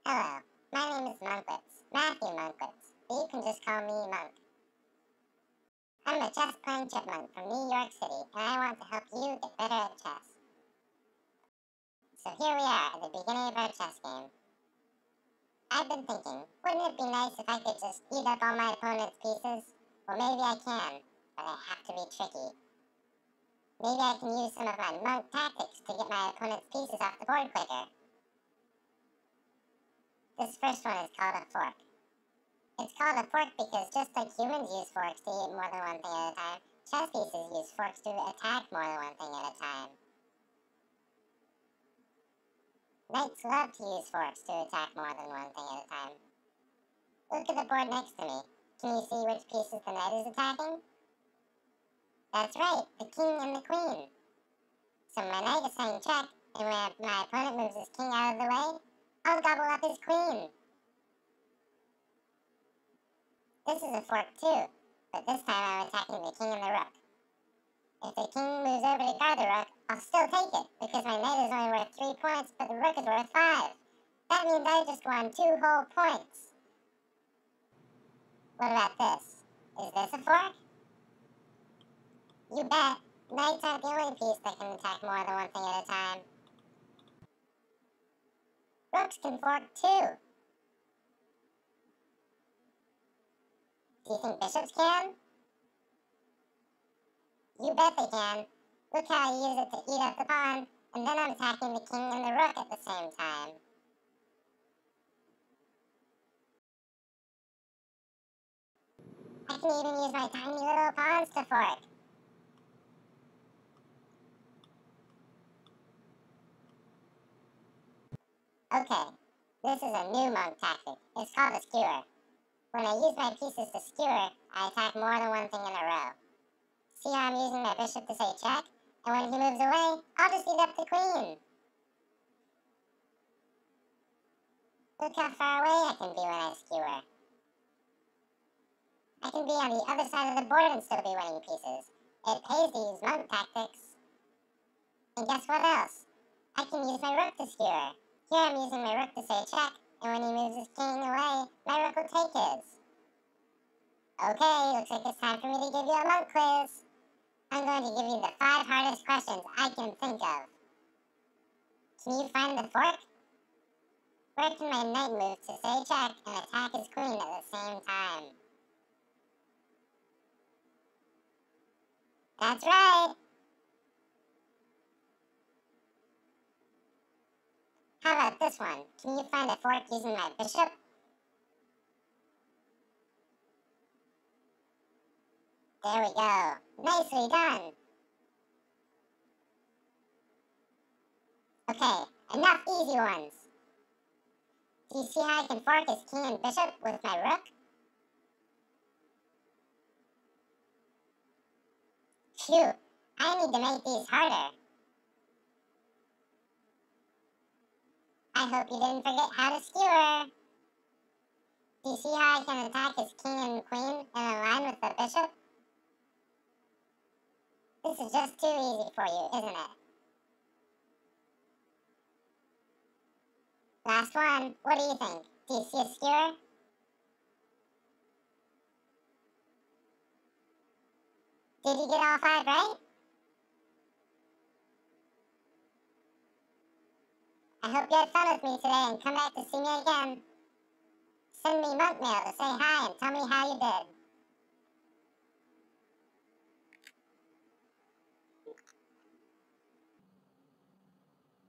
Hello, my name is Munkwitz, Matthew Munkwitz, but you can just call me Munk. I'm a chess-playing chipmunk from New York City, and I want to help you get better at chess. So here we are at the beginning of our chess game. I've been thinking, wouldn't it be nice if I could just eat up all my opponent's pieces? Well, maybe I can, but I have to be tricky. Maybe I can use some of my monk tactics to get my opponent's pieces off the board quicker. This first one is called a fork. It's called a fork because just like humans use forks to eat more than one thing at a time, chess pieces use forks to attack more than one thing at a time. Knights love to use forks to attack more than one thing at a time. Look at the board next to me. Can you see which pieces the knight is attacking? That's right, the king and the queen. So my knight is saying check, and when my opponent moves his king out of the way, I'll gobble up his queen. This is a fork too, but this time I'm attacking the king and the rook. If the king moves over to guard the rook, I'll still take it, because my knight is only worth 3 points, but the rook is worth 5. That means I just won 2 whole points. What about this? Is this a fork? You bet. Knights aren't the only piece that can attack more than one thing at a time. Rooks can fork too. Do you think bishops can? You bet they can. Look how I use it to eat up the pawn, and then I'm attacking the king and the rook at the same time. I can even use my tiny little pawns to fork. Okay, this is a new monk tactic. It's called a skewer. When I use my pieces to skewer, I attack more than one thing in a row. See how I'm using my bishop to say check? And when he moves away, I'll just eat up the queen. Look how far away I can be when I skewer. I can be on the other side of the board and still be winning pieces. It pays to use monk tactics. And guess what else? I can use my rook to skewer. Here I'm using my rook to say check, and when he moves his king away, my rook will take his. Okay, looks like it's time for me to give you a monk quiz. I'm going to give you the 5 hardest questions I can think of. Can you find the fork? Where can my knight move to say check and attack his queen at the same time? That's right! How about this one? Can you find a fork using my bishop? There we go. Nicely done! Okay, enough easy ones. Do you see how I can fork his king and bishop with my rook? Phew, I need to make these harder. I hope you didn't forget how to skewer. Do you see how I can attack his king and queen and align with the bishop? This is just too easy for you, isn't it? Last one. What do you think? Do you see a skewer? Did you get all 5 right? I hope you had fun with me today and come back to see me again. Send me monk mail to say hi and tell me how you did.